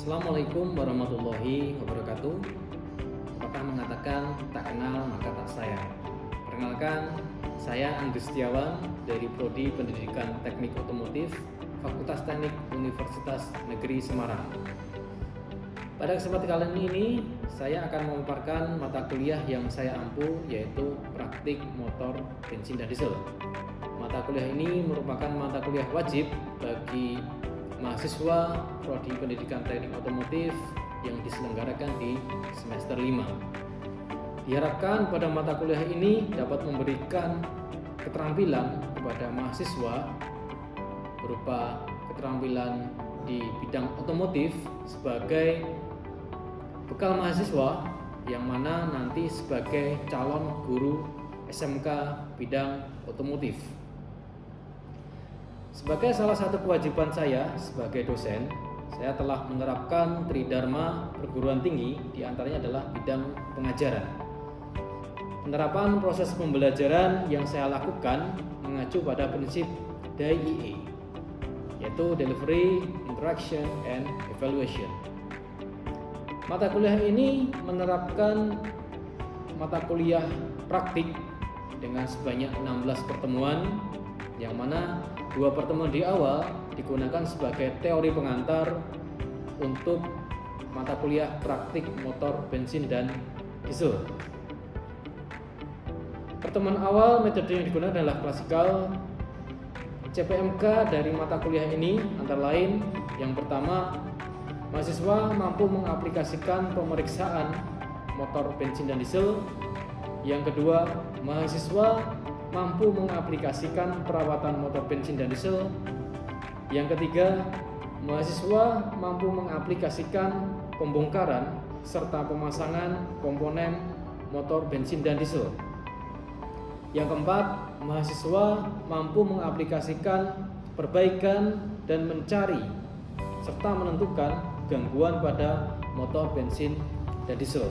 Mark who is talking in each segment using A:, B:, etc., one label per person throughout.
A: Assalamualaikum warahmatullahi wabarakatuh. Pepatah mengatakan tak kenal maka tak sayang. Perkenalkan, saya Anggus Setiawan dari Prodi Pendidikan Teknik Otomotif Fakultas Teknik Universitas Negeri Semarang. Pada kesempatan kali ini, saya akan memaparkan mata kuliah yang saya ampu, yaitu praktik motor bensin dan diesel. Mata kuliah ini merupakan mata kuliah wajib bagi mahasiswa Prodi Pendidikan Teknik Otomotif yang diselenggarakan di semester 5. Diharapkan pada mata kuliah ini dapat memberikan keterampilan kepada mahasiswa berupa keterampilan di bidang otomotif sebagai bekal mahasiswa yang mana nanti sebagai calon guru SMK bidang otomotif. Sebagai salah satu kewajiban saya sebagai dosen, saya telah menerapkan tridharma perguruan tinggi, diantaranya adalah bidang pengajaran. Penerapan proses pembelajaran yang saya lakukan mengacu pada prinsip DIE, yaitu Delivery, Interaction, and Evaluation. Mata kuliah ini menerapkan mata kuliah praktik dengan sebanyak 16 pertemuan, yang mana 2 pertemuan di awal digunakan sebagai teori pengantar untuk mata kuliah praktik motor bensin dan diesel. Pertemuan awal metode yang digunakan adalah klasikal. CPMK dari mata kuliah ini antara lain, yang pertama, mahasiswa mampu mengaplikasikan pemeriksaan motor bensin dan diesel. Yang kedua, mahasiswa mampu mengaplikasikan perawatan motor bensin dan diesel. Yang ketiga, mahasiswa mampu mengaplikasikan pembongkaran serta pemasangan komponen motor bensin dan diesel. Yang keempat, mahasiswa mampu mengaplikasikan perbaikan dan mencari serta menentukan gangguan pada motor bensin dan diesel.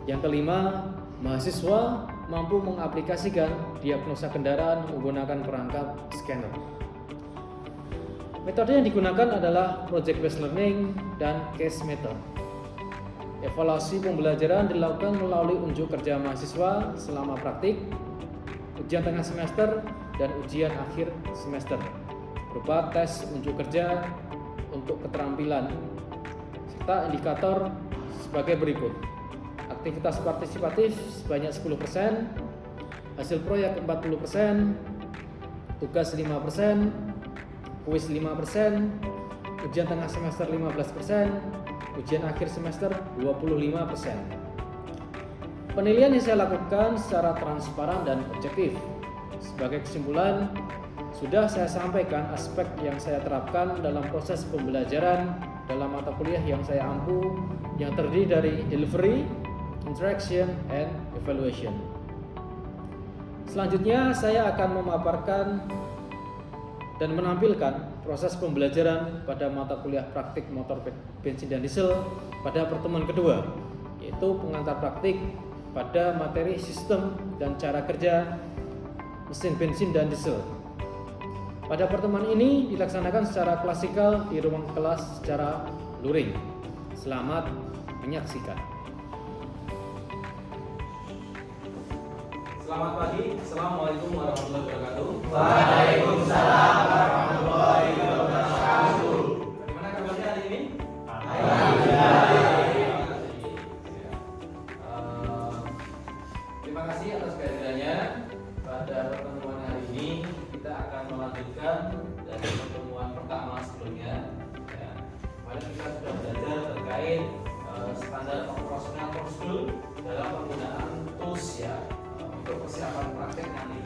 A: Yang kelima, mahasiswa mampu mengaplikasikan diagnosa kendaraan menggunakan perangkat scanner. Metode yang digunakan adalah project based learning dan case method. Evaluasi pembelajaran dilakukan melalui unjuk kerja mahasiswa selama praktik, ujian tengah semester, dan ujian akhir semester berupa tes unjuk kerja untuk keterampilan serta indikator sebagai berikut: aktivitas partisipatif sebanyak 10%, hasil proyek 40%, tugas 5%, kuis 5%, ujian tengah semester 15%, ujian akhir semester 25%. Penilaian yang saya lakukan secara transparan dan objektif. Sebagai kesimpulan, sudah saya sampaikan aspek yang saya terapkan dalam proses pembelajaran dalam mata kuliah yang saya ampu, yang terdiri dari delivery, interaction, and evaluation. Selanjutnya saya akan memaparkan dan menampilkan proses pembelajaran pada mata kuliah praktik motor bensin dan diesel pada pertemuan kedua, yaitu pengantar praktik pada materi sistem dan cara kerja mesin bensin dan diesel. Pada pertemuan ini dilaksanakan secara klasikal di ruang kelas secara luring. Selamat menyaksikan.
B: Selamat pagi, Assalamualaikum warahmatullahi wabarakatuh.
C: Waalaikumsalam warahmatullahi wabarakatuh.
B: Bagaimana kabarnya hari ini?
C: Alhamdulillah.
B: Terima kasih atas kehadirannya. Pada pertemuan hari ini kita akan melanjutkan dari pertemuan pertama sebelumnya. Kemarin kita sudah belajar terkait standar operasional prosedur dalam penggunaan tools untuk persiapan praktek nanti.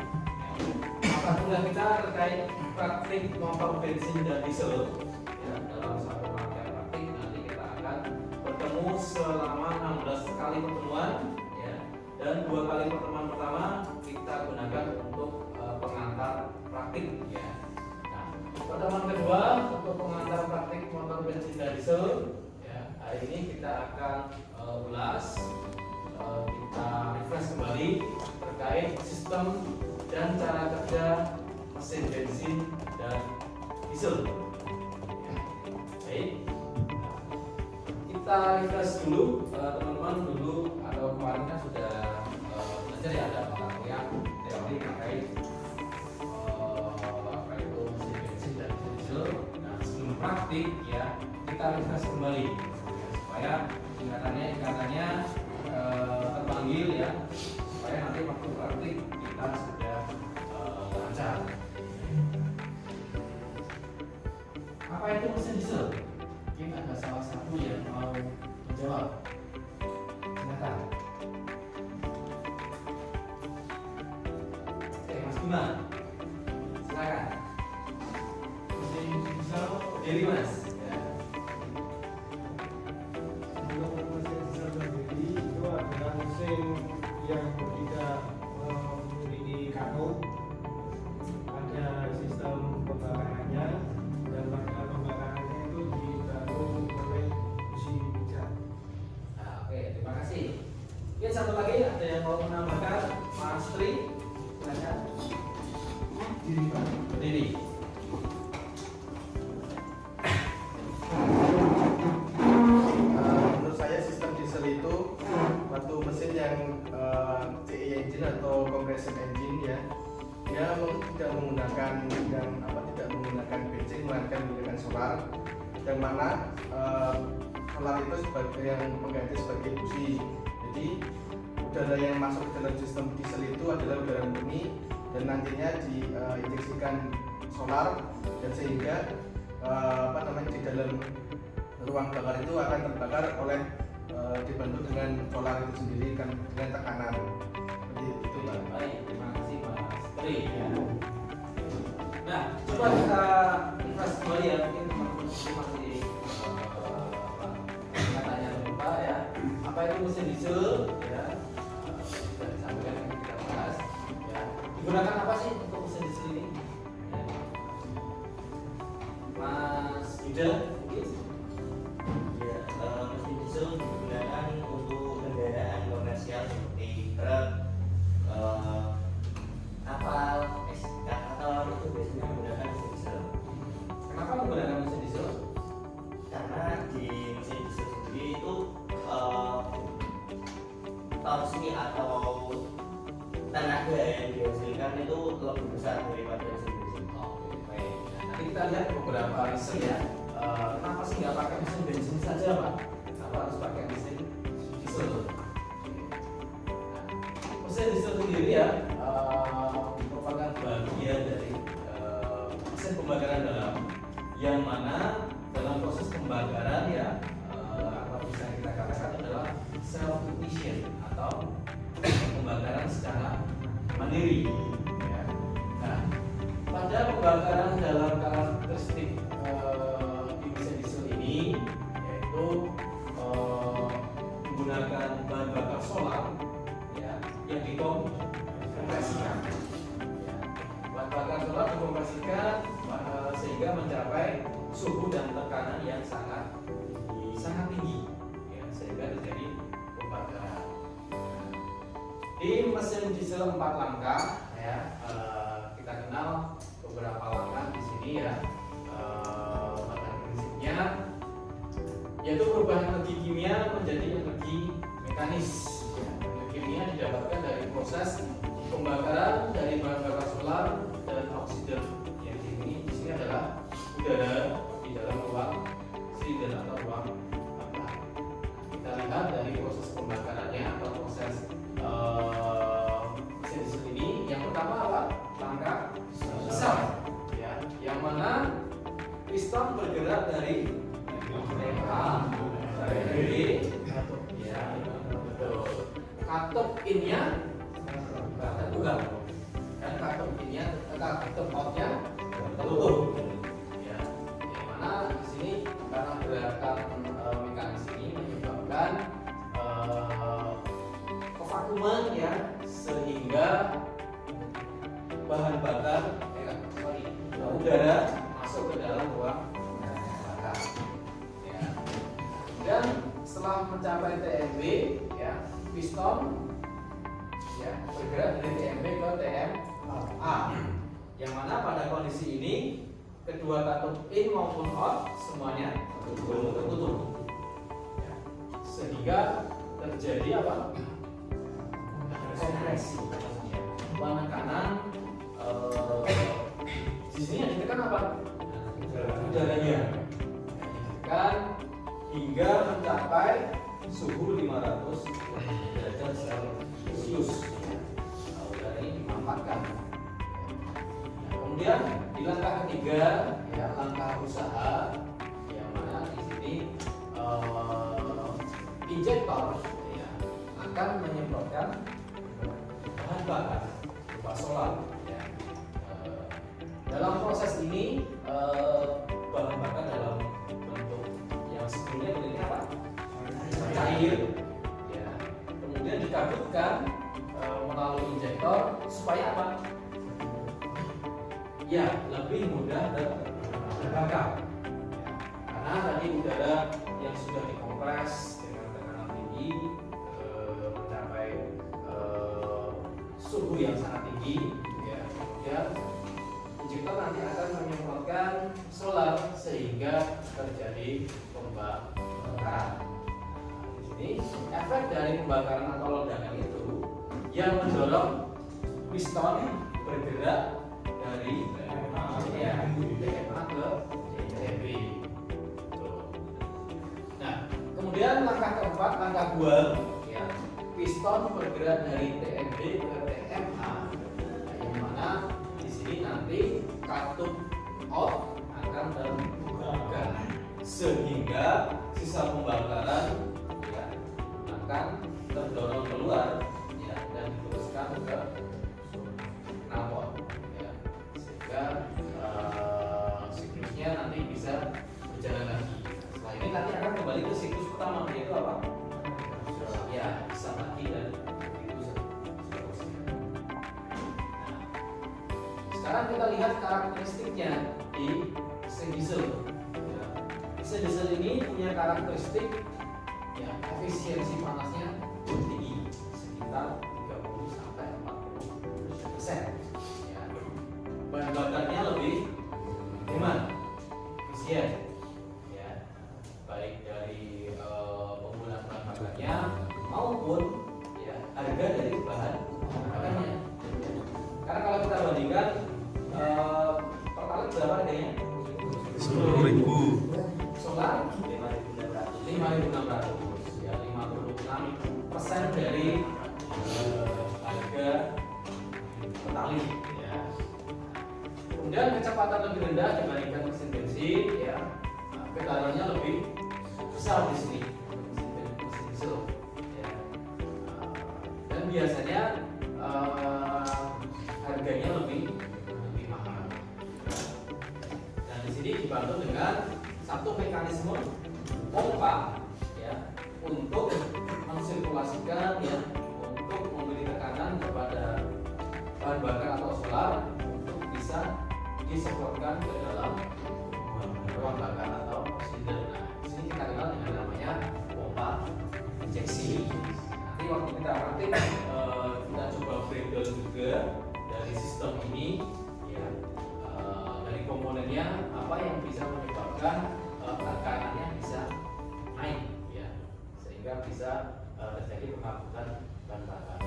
B: Mata kuliah kita terkait praktik motor bensin dan diesel. Dalam satu rangkaian praktik nanti kita akan bertemu selama 16 kali pertemuan, dan 2 kali pertemuan pertama kita gunakan untuk pengantar praktik. Nah, pertemuan kedua untuk pengantar praktik motor bensin dan diesel. Hari ini kita akan ulas, kita refresh kembali terkait sistem dan cara kerja mesin bensin dan diesel. Baik. kita refresh dulu, teman-teman dulu atau kemarin kan sudah belajar ya, ada mata kuliah teori terkait apa itu mesin bensin dan mesin diesel. Nah sebelum praktik ya kita refresh kembali ya, supaya ingatannya terpanggil ya, supaya nanti waktu praktik kita sudah lancar. Apa itu mesin diesel? Mungkin ada salah satu yang mau menjawab. Silakan. Mas Bima, silakan.
C: Mesin diesel,
B: Jadi Mas. Ya.
C: untuk mesin diesel sendiri itu adalah mesin yang tidak memiliki katot, ada sistem pembakarannya, dan pada pembakarannya itu dibantu oleh busi pijat.
B: Nah, oke, terima kasih. Mungkin satu lagi ada yang mau menambahkan, Mas Tri, silakan. Berdiri.
D: Menurut saya sistem diesel itu suatu mesin yang CI engine atau compression engine ya, dia tidak menggunakan bensin melainkan menggunakan solar, yang mana solar itu sebagai yang mengganti sebagai busi. Jadi udara yang masuk ke dalam sistem diesel itu adalah udara murni dan nantinya diinjeksikan solar, dan sehingga di dalam ruang bakar itu akan terbakar oleh dibantu dengan solar itu sendiri kan dengan tekanan. Jadi itu Pak.
B: Baik, terima kasih Mas Tri ya. Nah, coba kita refresh kembali ya, mungkin teman-teman masih tanya lupa ya. Apa itu mesin diesel ya? Sudah disampaikan yang kita bahas ya. Digunakan apa sih untuk mesin diesel ini? Ya. Mas Yuda mungkin?
E: Ya, mesin diesel digunakan untuk kendaraan komersial seperti truk, kapal, eskavator itu biasanya menggunakan mesin diesel.
B: Kenapa menggunakan mesin diesel?
E: Karena di mesin diesel sendiri itu torsi atau tenaga yang dihasilkan itu lebih besar daripada mesin bensin.
B: Oke, baik. Nah, nanti kita lihat beberapa reason ya. Kenapa sih nggak pakai mesin bensin saja, Pak? Kenapa harus pakai mesin diesel? Nah, mesin diesel sendiri ya merupakan bagian dari mesin pembakaran dalam, yang mana dalam proses pembakaran ya atau bisa kita katakan adalah self ignition atau pembakaran secara mandiri. Ya. Nah, pada pembakaran dalam karakteristik di mesin diesel ini yaitu menggunakan bahan bakar solar ya, yang dikompresikan. Ya. Bahan bakar solar dikompresikan sehingga mencapai suhu dan tekanan yang sangat tinggi ya, sehingga terjadi pembakaran. Di mesin diesel 4 langkah ya, kita kenal beberapa langkah di sini ya. Pada prinsipnya yaitu perubahan energi kimia menjadi energi mekanis. Ya. Energi kimia didapatkan dari proses pembakaran dari bahan bakar solar dan oksigen. Yang di sini adalah udara di dalam ruang silinder atau ruang bakar. Kita lihat dari proses pembakarannya atau proses mesin diesel ini. Yang pertama apa? Langkah piston, ya, yang mana piston bergerak dari A dari B, ya, betul. Katup innya terbuka, dan katup innya, katup outnya tertutup. Ya, yang mana di sini karena gerakan mekanis ini menyebabkan kevakuuman ya, sehingga bahan bakar udara masuk ke dalam ruang bakar ya. Dan setelah mencapai TMB ya, piston ya bergerak dari TMB ke TMA, yang mana pada kondisi ini kedua katup in maupun out semuanya tertutup ya. sehingga terjadi apa? Kompresi. Ya. Penekanan di sini yang ditekan apa? Udaranya. Ditekan hingga mencapai suhu 500 derajat Celcius. Nah, udara ini dimanfaatkan. Kemudian di langkah ketiga, ya, langkah usaha, yang mana di sini injektor ya, akan menyemprotkan bahan bakar berupa solar. Ya. Dalam proses ini bahan bakar dalam bentuk yang sebelumnya bentuknya apa? Cair. Ya. Kemudian dikabutkan melalui injektor supaya apa? Ya, lebih mudah terbakar. Karena tadi udara yang sudah dikompres dengan tekanan tinggi mencapai suhu yang sangat tinggi, ya. Kemudian injektor nanti akan menyemprotkan solar sehingga terjadi pembakaran. Di sini efek dari pembakaran atau ledakan itu yang mendorong piston bergerak dari TMA ke TMB. Nah, kemudian langkah keempat, langkah buang, ya, piston bergerak dari TMB ke TMA, yang mana di sini nanti katup out akan terbuka sehingga sisa pembakaran ya, akan terdorong keluar ya, dan diteruskan ke knalpot. Siklusnya nanti bisa berjalan lagi. Setelah ini nanti akan kembali ke siklus pertama, yaitu apa? Ya, bisa mati dan itu seterusnya. Nah, sekarang kita lihat karakteristiknya di mesin diesel. Ya, mesin diesel ini punya karakteristik ya, efisiensi panasnya tinggi, sekitar 30 sampai 40%. Bahan bakarnya lebih hemat, efisien, ya, baik dari penggunaan bahan bakarnya maupun ya harga dari bahan bakarnya. Karena kalau kita bandingkan pertalite berapa harganya?
F: 10.000.
B: Solar 5.600, ya 56% dari harga pertalite. Kemudian kecepatan lebih rendah dibandingkan mesin bensin, ya, getarannya lebih besar di sini, mesin diesel, ya. Dan biasanya harganya lebih mahal. Dan di sini dibantu dengan satu mekanisme pompa, ya, untuk mensirkulasikan, ya, untuk memberi tekanan kepada bahan bakar atau solar untuk bisa disemprotkan ke dalam ruang bakar atau silinder. Nah, di sini kita kenal dengan namanya pompa injeksi. Nanti waktu kita praktik kita coba breakdown juga dari sistem ini, ya, dari komponennya apa yang bisa menyebabkan tekanannya bisa naik, ya, sehingga bisa terjadi penghapusan bahan bakar.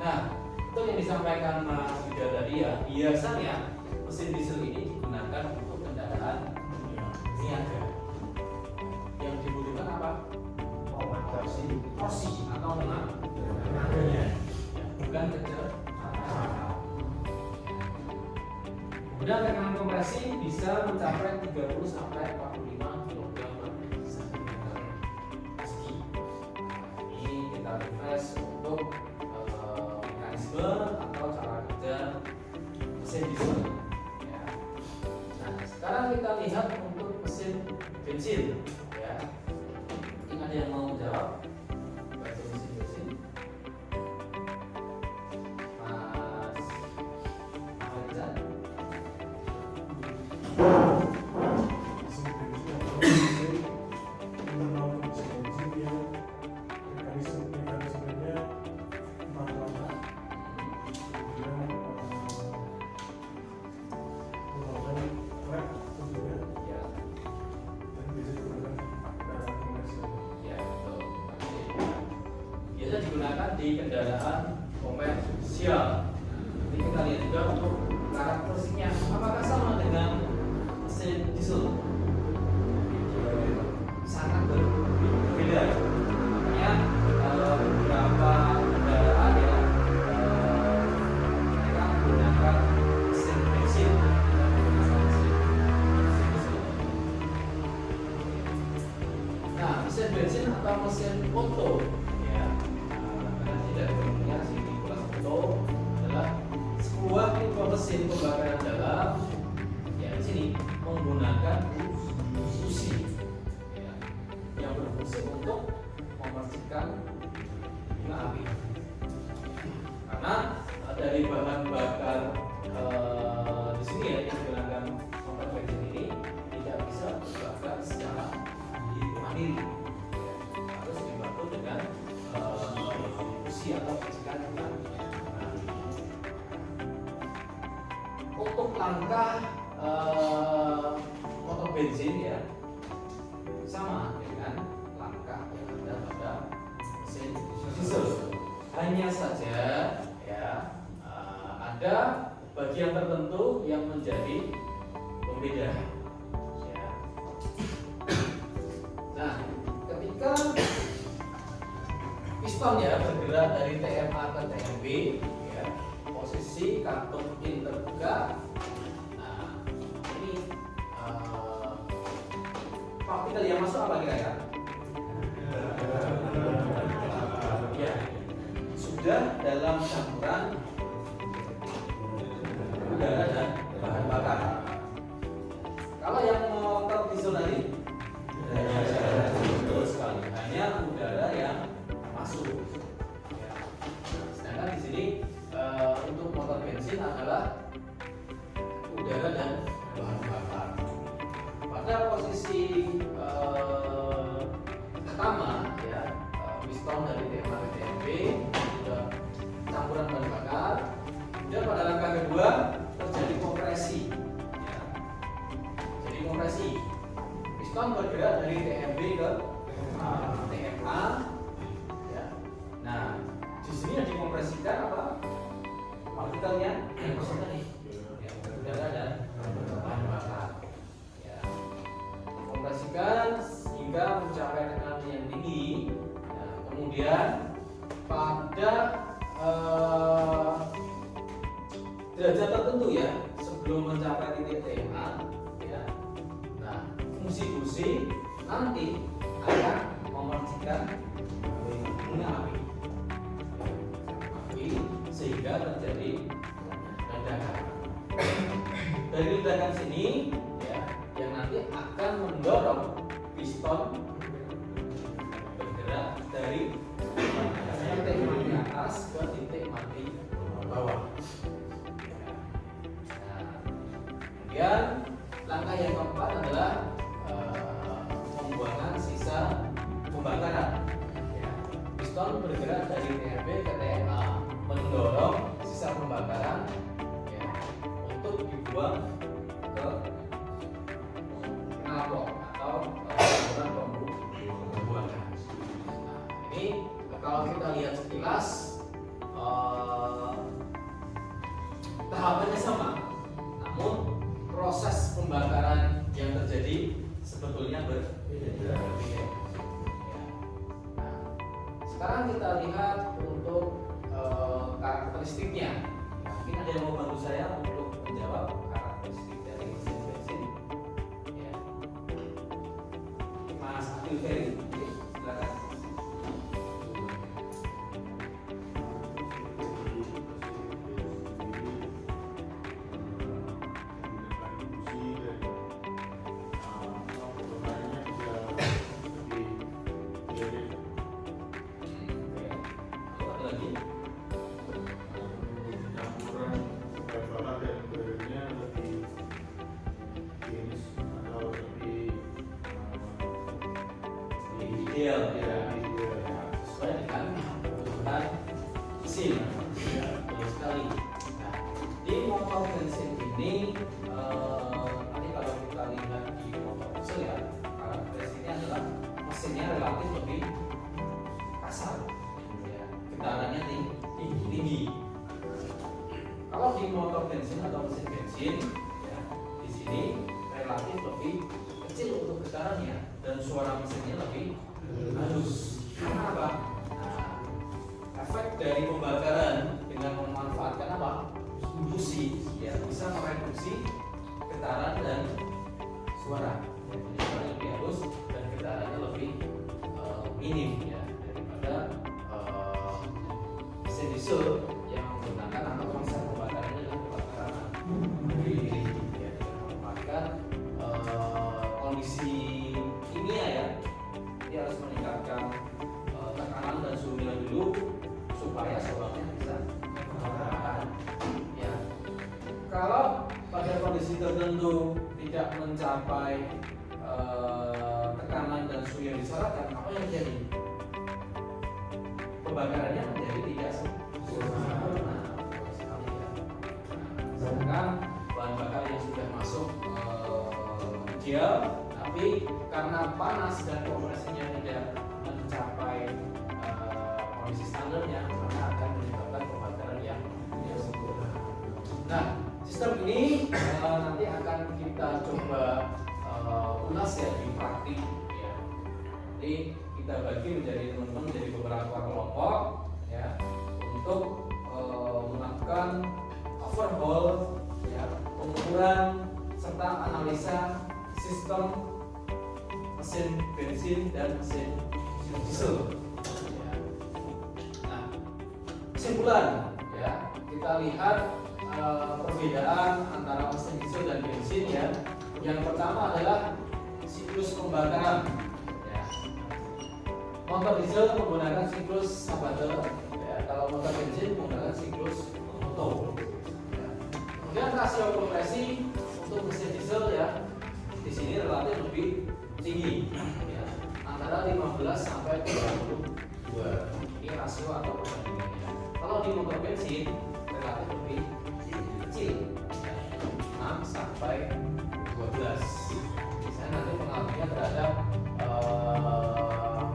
B: Nah, itu yang disampaikan Mas Yuda tadi, ya, biasanya mesin diesel ini digunakan untuk kendaraan niaga. Yang dibutuhkan apa? Torsi atau tenaganya, ya, bukan kecepatan. Kemudian tekanan kompresi bisa mencapai 30 sampai 45 kg per cm persegi. Ini kita refresh untuk mekanisme atau cara kerja mesin diesel. Sekarang kita lihat untuk mesin bensin, ya. Mungkin ada yang mau jawab untuk mesin bensin? Mas Faizal? di kendaraan komersial. Ini kita lihat juga untuk karakteristiknya apakah sama dengan mesin diesel. Sangat berbeda. Makanya beberapa kendaraan ya mereka menggunakan mesin bensin, nah mesin bensin atau mesin Otto ya, karena tidak umumnya sini kelas Otto adalah sebuah tipe mesin pembakaran dalam ya di sini menggunakan busi ya, yang berfungsi untuk memercikan bunga api. Karena dari bahan bakar di sini ya yang digunakan motor bensin ini tidak bisa dibakar secara mandiri, harus dibantu dengan busi atau percikan bunga api. Untuk langkah motor bensin ya sama dengan langkah yang ada pada mesin diesel. Hanya saja ya ada bagian tertentu yang menjadi pembeda. Ya. Nah, ketika piston ya bergerak dari TMA ke TMB, ya, posisi kantung in terbuka. Nah, ini partikel yang masuk apa kira-kira? Ya, sudah dalam campuran udara dan bahan bakar. Kalau yang motor diesel tadi, betul sekali, hanya udara yang masuk. Ya. Sedangkan di sini untuk motor bensin adalah udara dan bahan bakar. Pada posisi pertama ya piston dari TMA ke TMB sudah campuran bahan bakar. Kemudian pada langkah kedua terjadi kompresi ya. Jadi kompresi piston bergerak dari TMB ke TMA ya. Nah di sini yang dikompresikan apa? Partikelnya yang masuk tadi ya, udara dan bahan bakar ya. Dikompresikan hingga mencapai tekanan yang tinggi. Nah, kemudian pada derajat tertentu ya sebelum mencapai titik TMA ya. Nah, fungsi busi nanti akan memercikan bunga api sehingga terjadi ledakan. Dari ledakan sini ya yang nanti akan mendorong piston bergerak dari titik mati atas ke titik mati bawah. Kemudian langkah yang keempat adalah pembuangan sisa pembakaran. Ya. Piston bergerak dari TMB ke TMA mendorong sisa pembakaran ya, untuk dibuang ke knalpot atau saluran pembuangan. Nah, ini kalau kita lihat sekilas tahapannya sama, namun proses pembakaran yang terjadi sebetulnya berbeda. Ya. Nah, sekarang kita lihat untuk karakteristiknya. Mungkin ada yang mau bantu saya untuk menjawab karakteristik dari mesin bensin. Ya. Mas Adil Ferry, silakan. Ideal ya, sesuai dengan kebutuhan mesin ya, betul sekali. Nah, di motor bensin ini nanti kalau kita lihat di motor diesel ya, karakteristiknya adalah mesinnya relatif lebih kasar ya, getarannya Kalau di motor bensin atau mesin bensin, ya, di sini relatif lebih kecil untuk getarannya dan suara mesinnya lebih halus. Kenapa? Nah, efek dari pembakaran dengan memanfaatkan apa? Busi, ya, bisa mereduksi getaran dan suara. Ya, jadi suaranya lebih halus dan getarannya lebih minim, ya, daripada mesin diesel yang menggunakan atau konsep pembakarannya adalah pembakaran diri, ya, dengan memanfaatkan kondisi kimia, ya. Dia harus meningkatkan tekanan dan suhu nilai dulu supaya solornya bisa membakar. Ya. Kalau pada kondisi tertentu tidak mencapai tekanan dan suhu yang disyaratkan, apa yang terjadi? Pembakarannya menjadi tidak sempurna. Sedangkan bahan bakar yang sudah masuk ideal, tapi karena panas dan kompresinya tidak mencapai kondisi standarnya, maka akan menyebabkan pembakaran yang tidak sempurna. Nah, sistem ini nanti akan kita coba ulas, ya, di praktik, ya. Jadi kita bagi menjadi teman-teman menjadi beberapa kelompok, ya, untuk melakukan overhaul, ya, pengukuran serta analisa sistem mesin bensin dan mesin diesel. Ya. Nah, kesimpulan, ya, kita lihat perbedaan antara mesin diesel dan bensin, ya. Yang pertama adalah siklus pembakaran. Ya. Motor diesel menggunakan siklus Sabater, ya. Kalau motor bensin menggunakan siklus Otto. Ya. Kemudian rasio kompresi untuk mesin diesel, ya, di sini relatif lebih tinggi, ya, antara 15 sampai 32. Ini rasio atau perbandingannya. Kalau di motor bensin relatif lebih kecil, ya, 6 sampai 12. Saya nanti pengaruhnya terhadap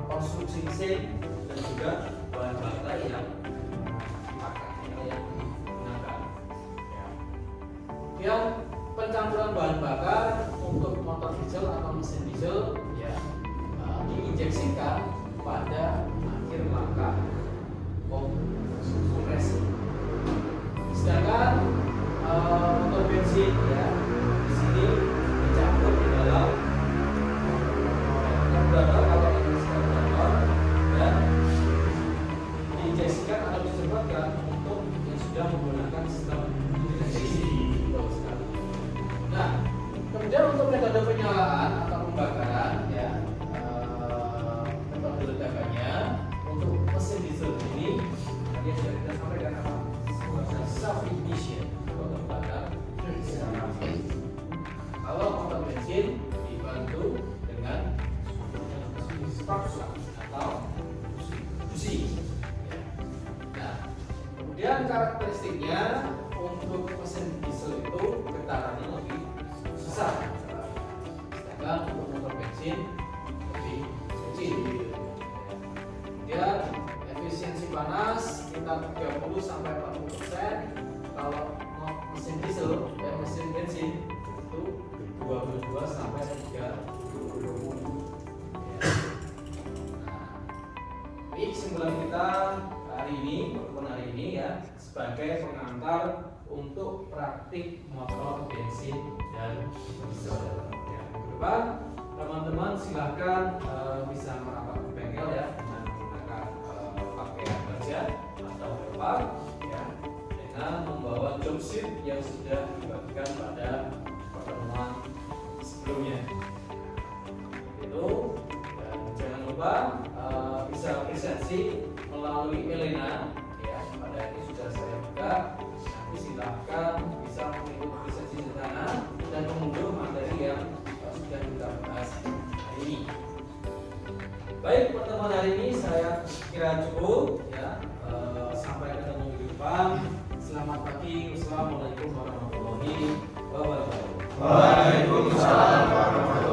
B: konstruksi mesin dan juga bahan bakar yang dipakai, yang digunakan. Ya. Kemudian pencampuran bahan bakar untuk motor diesel atau mesin diesel, ya, diinjeksikan pada akhir langkah kompresi. Sedangkan motor bensin, ya, di sini dicampur di dalam karburator atau karburator dan diinjeksikan atau disemprotkan untuk yang sudah menggunakan sistem injeksi. Nah, kemudian untuk metode penyalaan atau pembakaran, ya, metode ledakannya untuk mesin diesel ini tadi sudah kita sampaikan apa? Self ignition atau terbakar secara aktif. Kalau motor bensin dibantu dengan spark plug atau busi. Nah, kemudian karakteristiknya untuk mesin diesel itu getarannya lebih besar, sedangkan untuk motor bensin lebih kecil. Kemudian efisiensi panas sekitar 30 sampai 40%. Kalau mesin diesel dan mesin bensin itu 22 sampai 30. Nah, ini kesimpulan kita hari ini, ya, sebagai pengantar untuk praktik motor bensin dan diesel. Ya, ke depan teman-teman silakan bisa merapat ke bengkel, ya, dengan menggunakan pakaian kerja atau helm, ya, dengan membawa job sheet yang sudah dibagikan pada pertemuan sebelumnya. Itu, dan jangan lupa bisa presentasi melalui Elena, ya, pada ini sudah saya buka. Nanti silakan bisa mengikuti presentasi di sana dan mengunduh materi yang sudah kita bahas hari ini. Baik, pertemuan hari ini saya kira cukup, ya. Sampai ketemu di depan. Selamat pagi. Wassalamualaikum warahmatullahi wabarakatuh.
D: Waalaikumsalam warahmatullahi wabarakatuh.